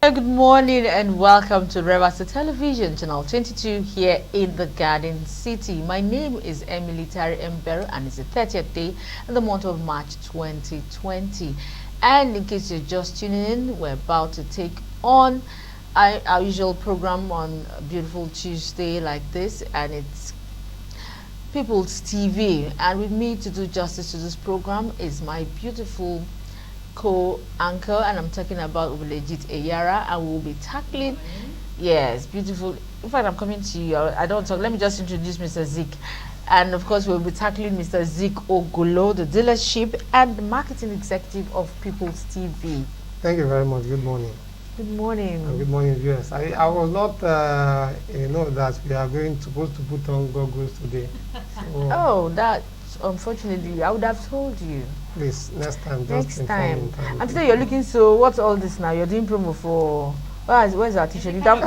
Good morning and welcome to Revasa Television, channel 22 here in the Garden City. My name is Emily Tari Mbero and it's the 30th day in the month of March 2020. And in case you're just tuning in, we're about to take on our usual program on a beautiful Tuesday like this, and it's Pipul's TV. And with me to do justice to this program is my beautiful co-anchor, and I'm talking about Legit Eyara, and we'll be tackling, yes, beautiful. In fact, I'm coming to you. I don't talk. Let me just introduce Mr. Zik, and of course, we'll be tackling Mr. Zik Ogolo, the dealership and the marketing executive of People's TV. Thank you very much. Good morning. Good morning. And good morning, viewers. I was not, that we are supposed to put on goggles today. So Oh, that unfortunately, I would have told you. please, next time, just Next inform me time. in time. And today you're looking so. What's all this now? You're doing promo for. Where's our t-shirt? You'd have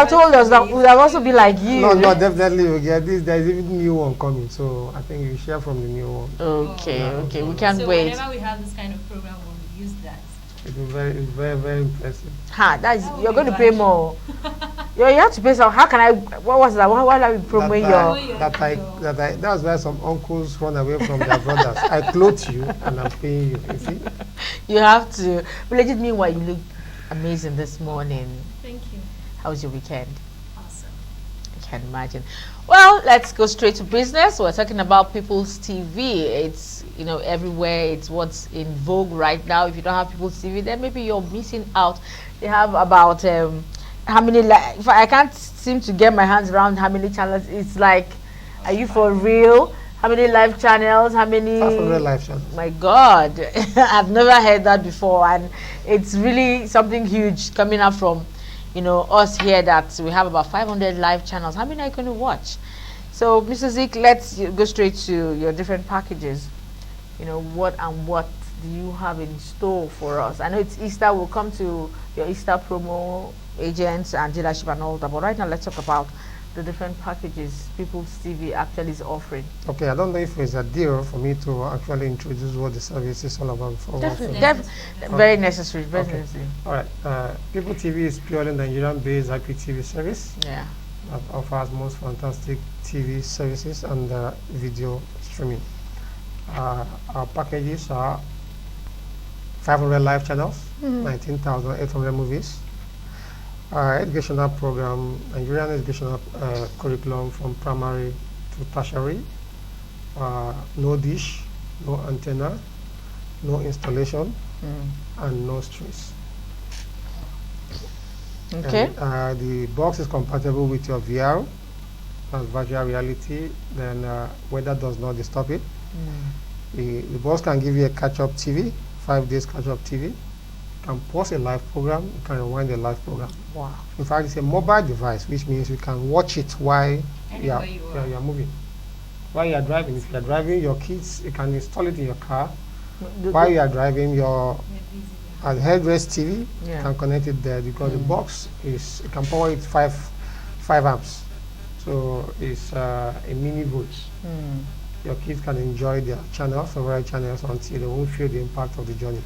told us that would have also be like you. No, definitely we get this. There's even new one coming, so I think you share from the new one. Okay, we can't so wait. whenever we have this kind of program, we'll use that. It's very, very impressive. You're going to pay more. You have to pay some. How can I? What was that? Why are we promoting your? That's why some uncles run away from their brothers. I clothe you and I'm paying you. You see? You have to. But legit, meanwhile, you look amazing this morning. Thank you. How was your weekend? Awesome. I can imagine. Well, let's go straight to business. We're talking about People's TV. It's everywhere. It's what's in vogue right now. If you don't have People's TV, then maybe you're missing out. They have about how many? If I can't seem to get my hands around how many channels. It's like, are you for real? How many live channels? How many? 500 live channels. My God, I've never heard that before, and it's really something huge coming up from us here, that we have about 500 live channels. How many are you going to watch? So, Mr. Zik, let's go straight to your different packages. What do you have in store for us? I know it's Easter. We'll come to your Easter promo, agents and dealership and all that. But right now, let's talk about the different packages People's TV actually is offering. Okay, I don't know if it's a deal for me to actually introduce what the service is all about. Definitely. Very necessary. Very necessary. All right. People TV is purely Nigerian-based IPTV service. Yeah. That offers most fantastic TV services and video streaming. Our packages are 500 live channels, 19,800 movies. Educational program, Nigerian educational curriculum from primary to tertiary. No dish, no antenna, no installation, and no stress. Okay. And, the box is compatible with your VR, that's virtual reality. Then weather does not disturb it. The box can give you a catch-up TV, 5 days catch-up TV. You can pause a live program, you can rewind a live program. Wow. In fact, it's a mobile device, which means you can watch it while you are moving. While you are driving, if you are driving your kids, you can install it in your car. While you are driving, your headrest TV, you can connect it there, because the box you can power it 5 amps. So it's a mini voice. Your kids can enjoy their favorite channels, until they won't feel the impact of the journey.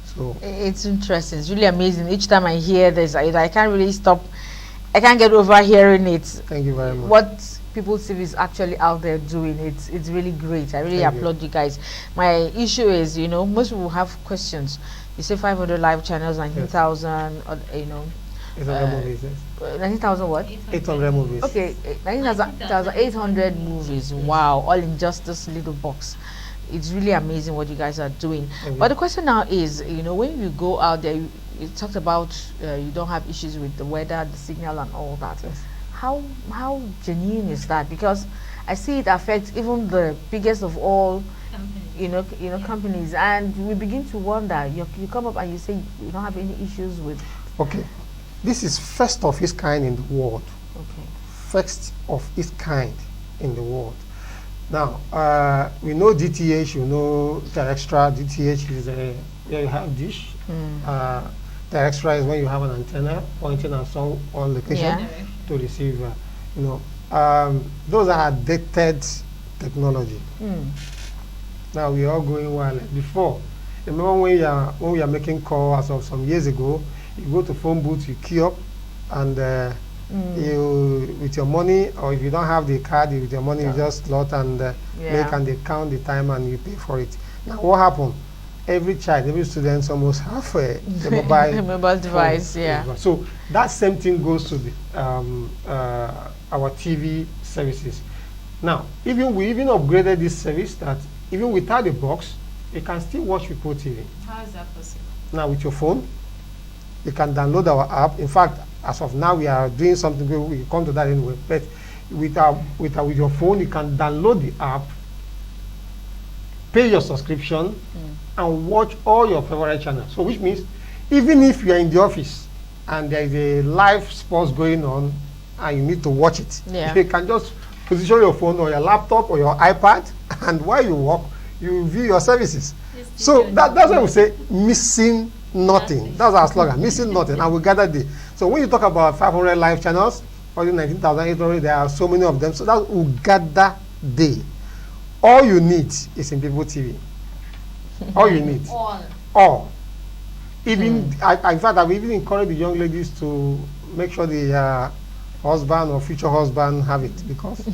So it's interesting. It's really amazing. Each time I hear this, I can't really stop. I can't get over hearing it. Thank you very much. What People's TV is actually out there doing, it's really great. I really applaud you guys. My issue is, most people have questions. You say 500 live channels, 19,000, 800 movies, yes. 19,000 what? 800 movies. Okay, 19,800 movies. Wow, all in just this little box. It's really amazing what you guys are doing. But the question now is, when you go out there, you talked about you don't have issues with the weather, the signal, and all that. Yes. How genuine is that? Because I see it affects even the biggest of all companies, and we begin to wonder. You come up and you say you don't have any issues with. Okay, this is first of its kind in the world. Okay. First of its kind in the world. Now, we know DTH, extra. DTH is where you have dish. The extra is when you have an antenna pointing at some on location to receive. Those are dated technology. Now we are going well. Before, Remember when we are making calls as of some years ago, you go to phone booth, you queue up, and you with your money, or if you don't have the card, with your money, you just slot and make, and they count the time and you pay for it. Now, what happened? Every child, every student almost have a mobile device. Phone. Yeah. So that same thing goes to the our TV services. Now, we even upgraded this service that even without the box, you can still watch Pipul TV. How is that possible? Now, with your phone, you can download our app. In fact, as of now, we are doing something. We come to that anyway. But with your phone, you can download the app, pay your subscription, and watch all your favorite channels. So, which means even if you are in the office and there is a live sports going on and you need to watch it, you can just position your phone or your laptop or your iPad, and while you work, you view your services. So that's why we say missing nothing. That's our slogan, missing nothing. And we gather the. So when you talk about 500 live channels, only 19,800, there are so many of them. So that we gather day. All you need is in Pipul TV. All you need. All. Even in fact, I've even encouraged the young ladies to make sure the husband or future husband have it, because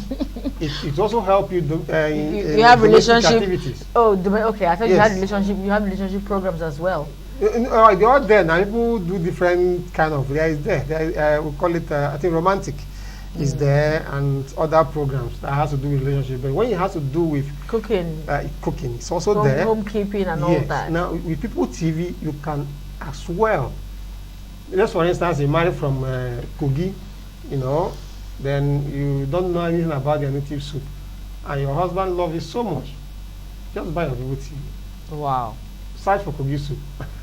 it also help you do you have relationship activities. Okay, I thought you had relationship programs as well. They are there now. People do different kind of. We call it I think romantic is there, and other programs that has to do with relationship. But when it has to do with cooking, it's also there. Homekeeping and all that. Now with Pipul TV, you can as well. Just for instance, you marry from Kogi, then you don't know anything about their native soup, and your husband loves it so much, just buy your Pipul TV. Wow. Search for Kogi soup.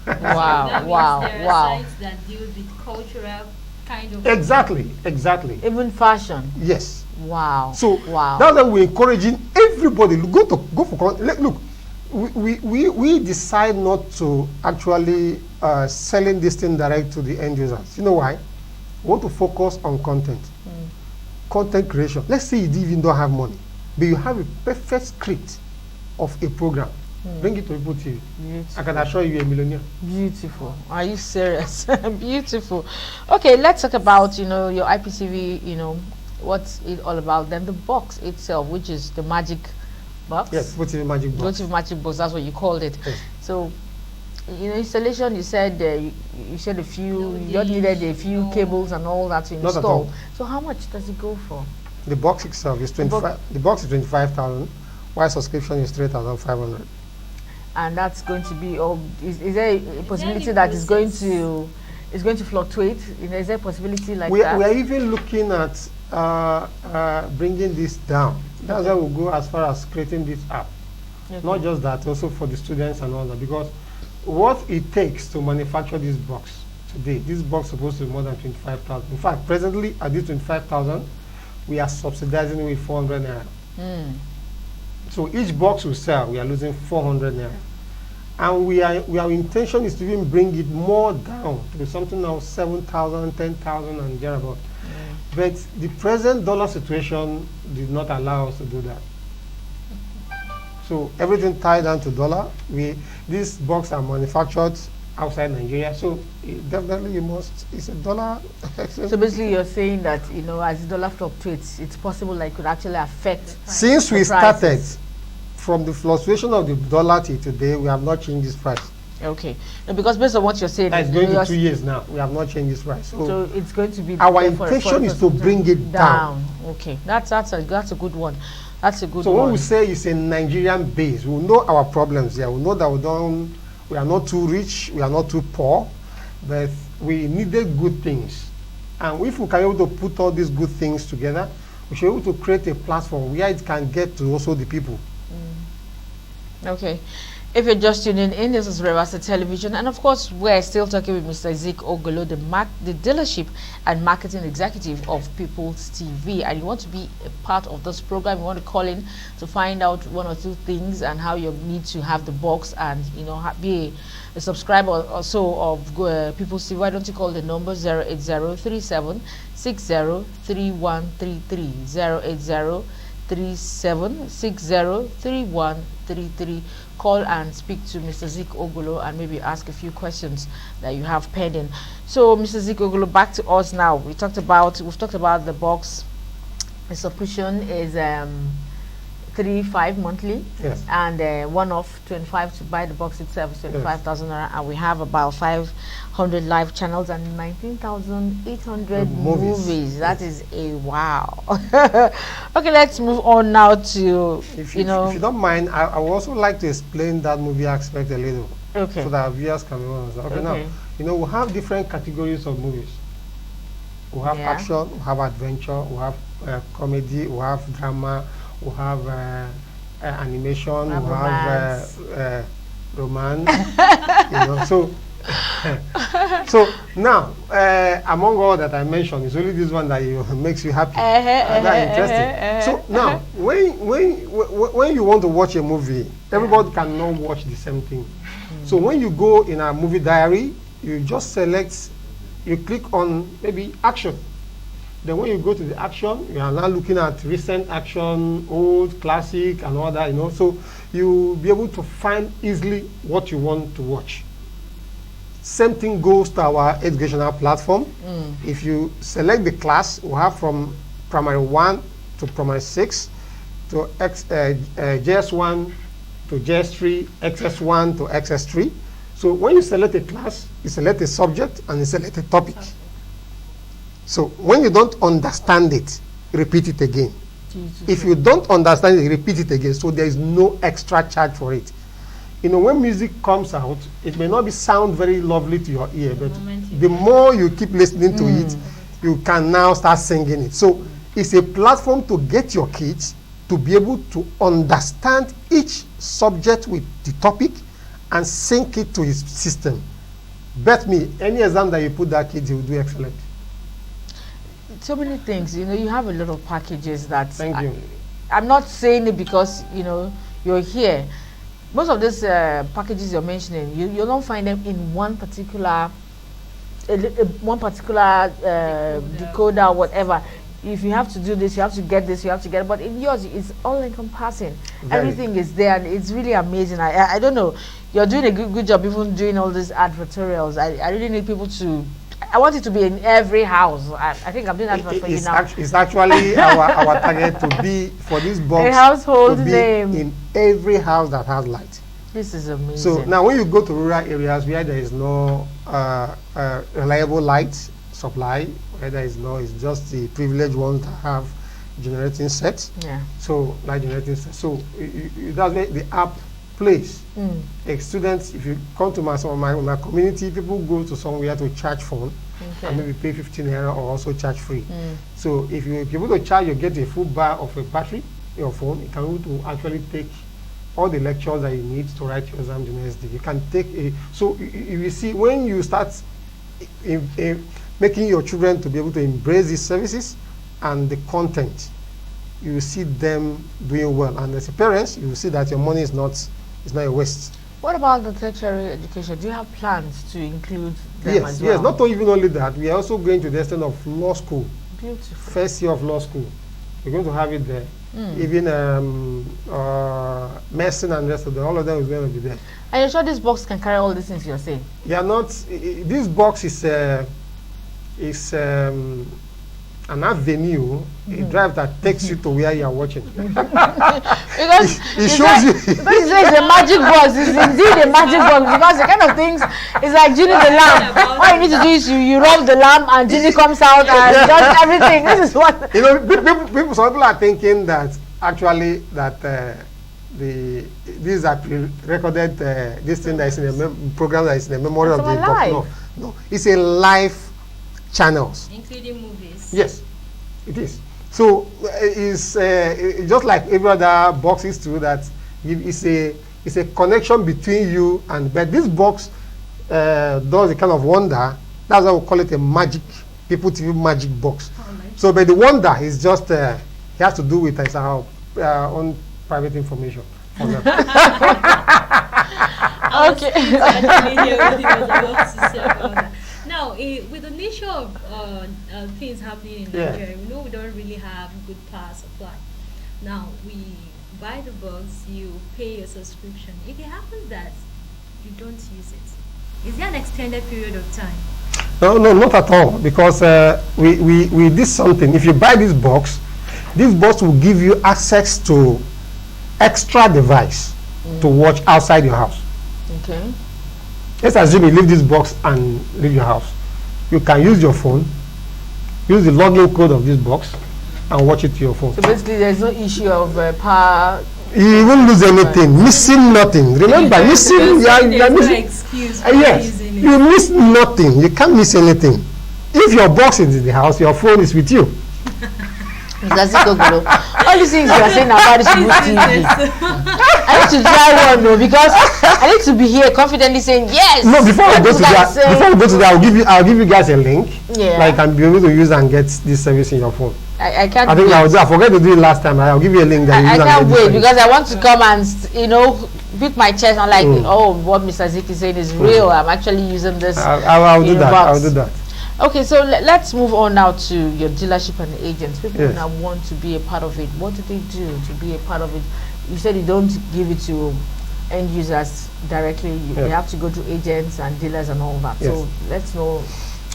Wow, there are sites that deal with cultural kind of. Exactly. Even fashion. Yes. Wow. So that's why we're encouraging everybody go for. Look, we decide not to actually selling this thing direct to the end users. You know why? We want to focus on content. Content creation. Let's say you even don't have money, but you have a perfect script of a program. Bring it to Pipul TV. Beautiful. I can assure you, you're a millionaire. Beautiful. Are you serious? Beautiful. Okay, let's talk about your IPTV. What's it all about? Then the box itself, which is the magic box. Yes, Pipul TV magic box. Pipul TV magic box. That's what you called it. Yes. So, installation. You said you said a few. You just needed a few cables and all that to install. Not at all. So how much does it go for? The box itself is 25. The box is 25,000. While subscription is 3,500. And that's going to be, is there a possibility that it's going to fluctuate? Is there a possibility like that? We are even looking at bringing this down. That's why we'll go as far as creating this app. Okay. Not just that, also for the students and all that. Because what it takes to manufacture this box today, this box is supposed to be more than 25,000. In fact, presently at this 25,000, we are subsidizing with 400 naira. So each box we sell, we are losing 400 naira. And our intention is to even bring it more down to something now 7,000, 10,000 and thereabout. But the present dollar situation did not allow us to do that. So everything tied down to dollar. These boxes are manufactured outside Nigeria, so definitely it's a dollar. So basically you're saying that, as the dollar fluctuates, it's possible that it could actually affect. Since we started, from the fluctuation of the dollar till today, we have not changed this price. Okay. No, because based on what you're saying, it's going to 2 years now. We have not changed this price. So it's going to be our intention is to bring it down. Okay. That's a good one. That's a good one. So when we say it's a Nigerian base, we know our problems here. We know that we are not too rich, we are not too poor, but we needed good things. And if we can be able to put all these good things together, we should be able to create a platform where it can get to also the people. Okay. If you're just tuning in, this is RSTV Television, and of course, we're still talking with Mr. Zik Ogolo, the dealership and marketing executive of Pipul TV. And you want to be a part of this program, you want to call in to find out one or two things and how you need to have the box and be a subscriber also of Pipul TV. Why don't you call the number 08037603133 080 08037603133. Call and speak to Mr. Zik Ogolo and maybe ask a few questions that you have pending. So, Mr. Zik Ogolo, back to us now. We've talked about the box. The subscription is 3-5 monthly, yes, and one off 25 to buy the box itself is 25,000 naira, and we have about 500 live channels and 19,800 movies. That is a wow. Okay, let's move on now to if you don't mind, I would also like to explain that movie aspect a little, okay, so that viewers can understand. Okay, now we have different categories of movies. We have action, we have adventure, we have comedy, we have drama, we have animation, we have romance. So so now among all that I mentioned, it's only this one that makes you happy. That's interesting. So now when you want to watch a movie, everybody cannot watch the same thing. So when you go in a movie diary, you just select, you click on maybe action. Then when you go to the action, you are now looking at recent action, old, classic, and all that, so you'll be able to find easily what you want to watch. Same thing goes to our educational platform. If you select the class, we have from primary 1 to primary 6, to JS1 to JS3, XS1 to XS3. So when you select a class, you select a subject and you select a topic. So when you don't understand it, repeat it again. If you don't understand it, repeat it again. So there is no extra charge for it. When music comes out, it may not sound very lovely to your ear, but the more you keep listening to it, you can now start singing it. So it's a platform to get your kids to be able to understand each subject with the topic and sync it to his system. Bet me, any exam that you put that kid, he will do excellent. So many things, you have a lot of packages that Thank you. I'm not saying it because you're here. Most of these packages you're mentioning, you don't find them in one particular decoder, whatever. If you have to do this, you have to get this, you have to get it. But in yours, it's all encompassing. Everything is there, and it's really amazing. I don't know. You're doing a good job even doing all these advertorials. I really need people to. I want it to be in every house. I think I'm doing that for you now. It's actually our target to be, for this box, a household to be name in every house that has light. This is amazing. So now when you go to rural areas where there is no reliable light supply, where there is no, it's just the privileged ones that have generating sets. So light generating sets. So that's where the app plays. Like students, if you come to my community, people go to somewhere to charge phone and maybe pay 15 naira or also charge free. So if you're able to charge, you get a full bar of a battery in your phone. You can able to actually take all the lectures that you need to write your exam the next day. You can take so you see, when you start making your children to be able to embrace these services and the content, you will see them doing well. And as a parent, you will see that your money is not a waste. What about the tertiary education? Do you have plans to include them as well? Yes, not even only that. We are also going to the extent of law school. Beautiful. First year of law school. We're going to have it there. Even medicine and rest of them, all of them is going to be there. Are you sure this box can carry all these things you're saying? Yeah, this box is an avenue, a drive that takes you to where you are watching. Because it shows you. Because it's a magic box. It's indeed a magic box, because the kind of things, it's like Genie the lamp. All you need to do is you rub the lamp and Genie comes out and does everything. This is what some people are thinking that actually that these are pre-recorded this thing that is in a program that is in the memory of the box. No, it's a live channels, including movies. Yes, it is. So it's just like every other boxes too. That it's a connection between you and. But this box does a kind of wonder. That's why we call it a magic. Pipul TV magic box. So, but the wonder is just it has to do with our own private information. Okay. Now, with the nature of things happening in Nigeria, we know we don't really have good power supply. Now we buy the box, you pay your subscription. If it happens that you don't use it, is there an extended period of time? No, not at all. Because we did something. If you buy this box will give you access to extra device to watch outside your house. Okay. Let's assume you leave this box and leave your house. You can use your phone, use the login code of this box, and watch it to your phone. So basically, there's no issue of power. You won't lose anything, missing nothing. Remember, missing. You're missing. Excuse Yes, you miss nothing. You can't miss anything. If your box is in the house, your phone is with you. Mr. Zik Ogolo, all these things you are saying about this good TV. I need to try one though, because I need to be here confidently saying yes. No, before we go to that, I'll give you guys a link. Yeah. Like, and be able to use and get this service in your phone. I can't. I think I forgot to do it last time. I'll give you a link that I can't wait, because I want to come and beat my chest. I'm like, oh, what Mr. Zik is saying is real. I'm actually using this. I'll do that. I'll do that. Okay, so let's move on now to your dealership and agents. People Yes. now want to be a part of it. What do they do to be a part of it? You said you don't give it to end users directly. They have to go to agents and dealers and all that. Yes. So let's know.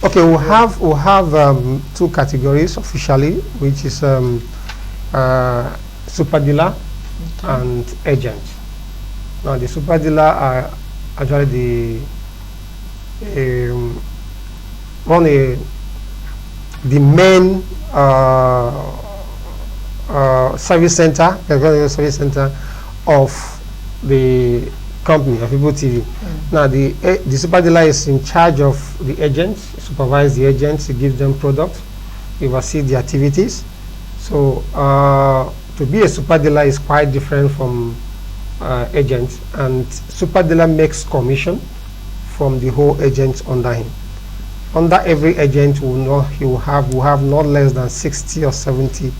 Okay, we'll have two categories officially, which is super dealer and agent. Now, the super dealer are actually the main service center of the company of Pipul TV. Now, the super dealer is in charge of the agents, supervise the agents, he gives them products, oversee the activities. So to be a super dealer is quite different from agents, and super dealer makes commission from the whole agents under him. Under every agent will have not less than 60 or 70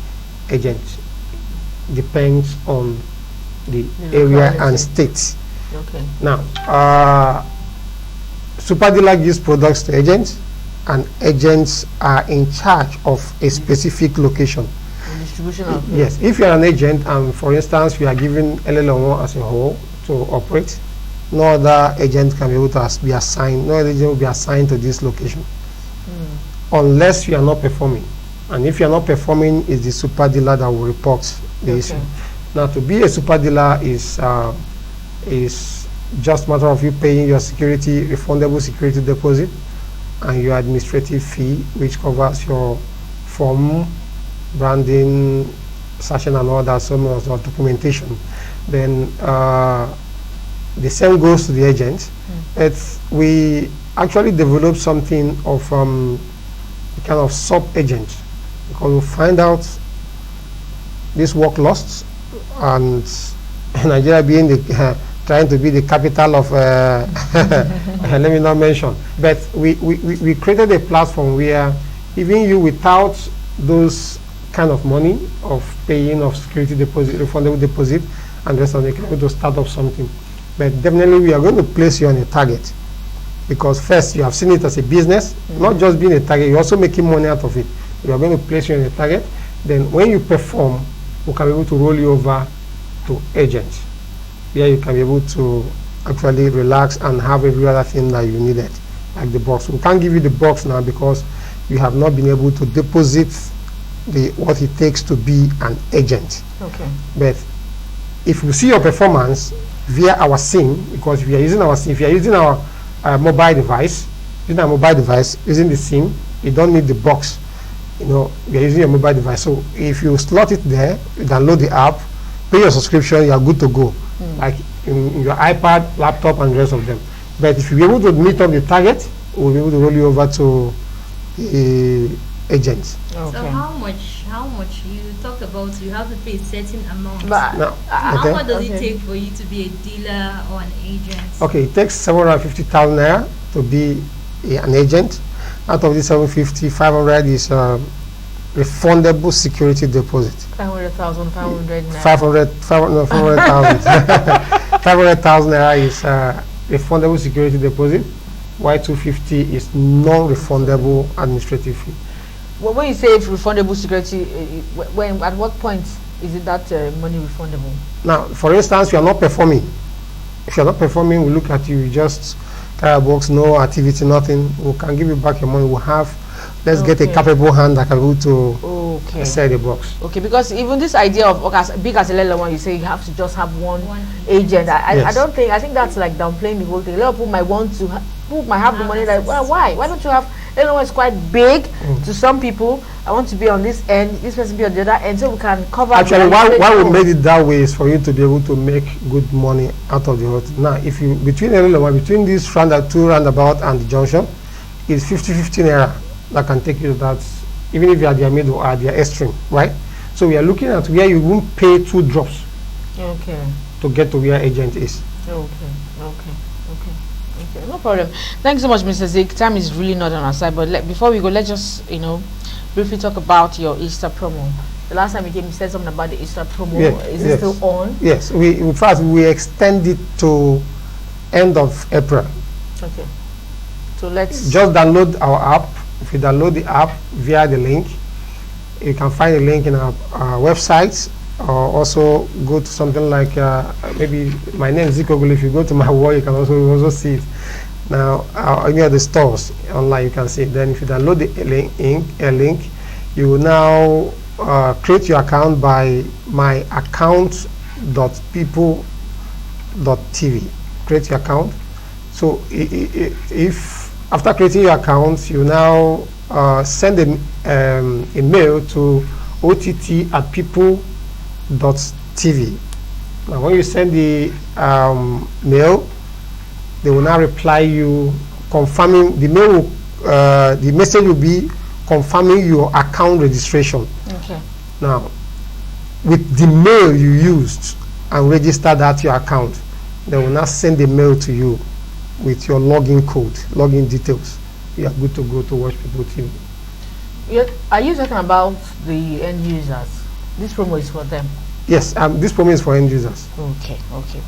agents. Depends on the area and state. Okay. Now, super dealer gives products to agents, and agents are in charge of a specific location. And distribution of Yes, if you are an agent, and for instance, we are giving LLO as a whole to operate, no other agent can be able to be assigned. No other agent will be assigned to this location, unless you are not performing. And if you are not performing, it's the super dealer that will report the issue. Now, to be a super dealer is just a matter of you paying your refundable security deposit, and your administrative fee, which covers your form, branding, session, and all that, some of the documentation. Then the same goes to the agent. We actually developed something of kind of sub-agent, because we find out this work lost, and Nigeria being trying to be the capital of let me not mention, but we created a platform where even you, without those kind of money of paying of security deposit, refundable deposit, and rest of it, you can able to start up something. But definitely we are going to place you on a target, because first you have seen it as a business, not just being a target, you're also making money out of it. We are going to place you on a target. Then when you perform, we can be able to roll you over to agents, where you can be able to actually relax and have every other thing that you needed, like the box. We can't give you the box now because you have not been able to deposit what it takes to be an agent. Okay. But if you see your performance via our SIM, because if you are using our SIM, if you are using our mobile device, using the SIM, you don't need the box. You are using your mobile device. So if you slot it there, you download the app, pay your subscription, you are good to go. Like in your iPad, laptop, and the rest of them. But if you're able to meet up the target, we'll be able to roll you over to agents. Okay. So how much you talked about you have to pay a certain amount. But how much does it take for you to be a dealer or an agent? Okay, it takes 750,000 naira to be an agent. Out of the 750, 500 is refundable security deposit. 500,000, 500 naira. 500,000. 500,000 naira is refundable security deposit, while 250 is non-refundable administrative fee. Well, when you say refundable security, at what point is it that money refundable? Now, for instance, you are not performing. If you are not performing, we look at you, you just carry a box, no activity, nothing. We can give you back your money. We'll have, let's get a capable hand that can go to sell the box. Okay, because even this idea of as big as a little one, you say you have to just have one agent. I don't think, I think that's like downplaying the whole thing. A lot of people might want to, people might have the money like, well, why don't you have, little one is quite big to some people. I want to be on this end, this person be on the other end, so we can cover. Actually, why we made it that way is for you to be able to make good money out of the whole thing. Now, if you, between this two roundabout and the junction, it's 50-50 naira that can take you to that, even if you are their middle or their extreme, right? So we are looking at where you won't pay 2 drops to get to where agent is. Okay, no problem. Thanks so much, Mr. Zik. Time is really not on our side, but before we go, let's just, briefly talk about your Easter promo. The last time you came, you said something about the Easter promo. Is it still on? Yes, in fact, we extend it to end of April. Okay. So let's just download our app. If you download the app via the link, you can find a link in our website, or also go to something like maybe my name is Zik Ogolo. If you go to my wall, you can also see it. Now, any of the stores online, you can see it. Then if you download the link, you will now create your account by myaccount.pipul.tv. Create your account. So if after creating your account, you now send a mail to ott@pipul.tv. Now, when you send the mail, they will now reply you confirming. The mail will, the message will be confirming your account registration. Okay. Now, with the mail you used and registered that your account, they will now send the mail to you with your login code, login details. You are good to go to watch Pipul TV. Are you talking about the end users? This promo is for them. Yes, this promo is for end users. Okay,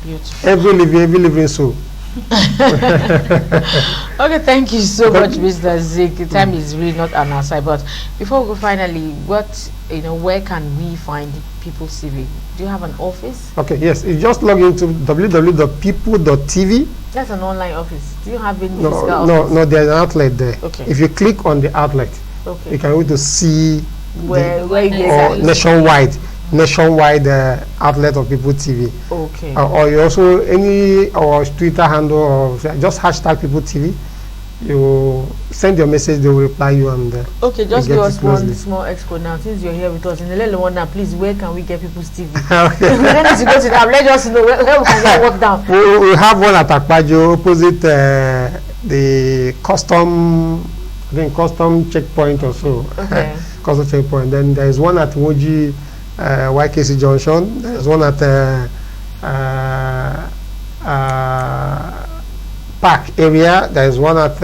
beautiful. Every living soul. Okay, thank you so much, Mr. Zik. The time is really not on our side, but before we go, finally, where can we find Pipul TV? Do you have an office? Okay, yes, you just log into www.pipul.tv. That's an online office. Do you have any physical office? No, there's an outlet there. Okay. If you click on the outlet, you can go to see where you get nationwide outlet of Pipul TV. Okay. Or you also or Twitter handle, or just hashtag Pipul TV. You send your message, they will reply you on there. Okay, just give us one small expo now. Since you're here with us in the little one now, please, where can we get Pipul's TV? Okay. We don't need to go to that. Let us know where we can get work down. We have one at Akpajo, opposite the custom checkpoint or so. Okay. Custom checkpoint. Then there is one at Woji YKC Junction. There is one at Park area. There is one at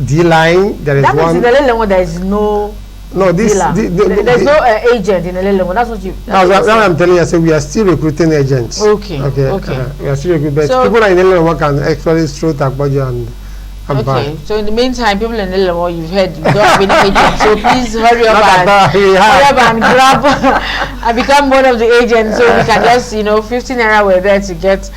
D line. There is one. That means in the little one there is no. No, there's no agent in the little one. That's what you. That's what I'm telling you. I say we are still recruiting agents. Okay. We are still recruiting. So people in the little one can actually through Takbajo and okay. So in the meantime, people in the little one, you've heard you don't have any agents. So please hurry up and grab and become one of the agents. So we can just 15 naira we're there to get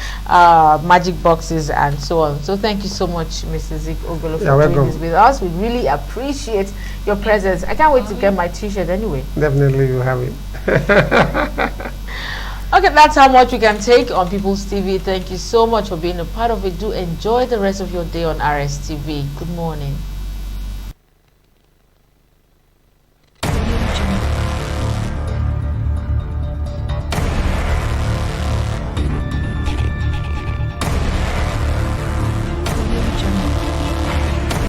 magic boxes and so on. So thank you so much, Mr. Zik Ogolo, for doing this with us. We really appreciate your presence. I can't wait to get my T-shirt anyway. Definitely, you have it. Okay, that's how much we can take on Pipul's TV. Thank you so much for being a part of it. Do enjoy the rest of your day on RSTV. Good morning.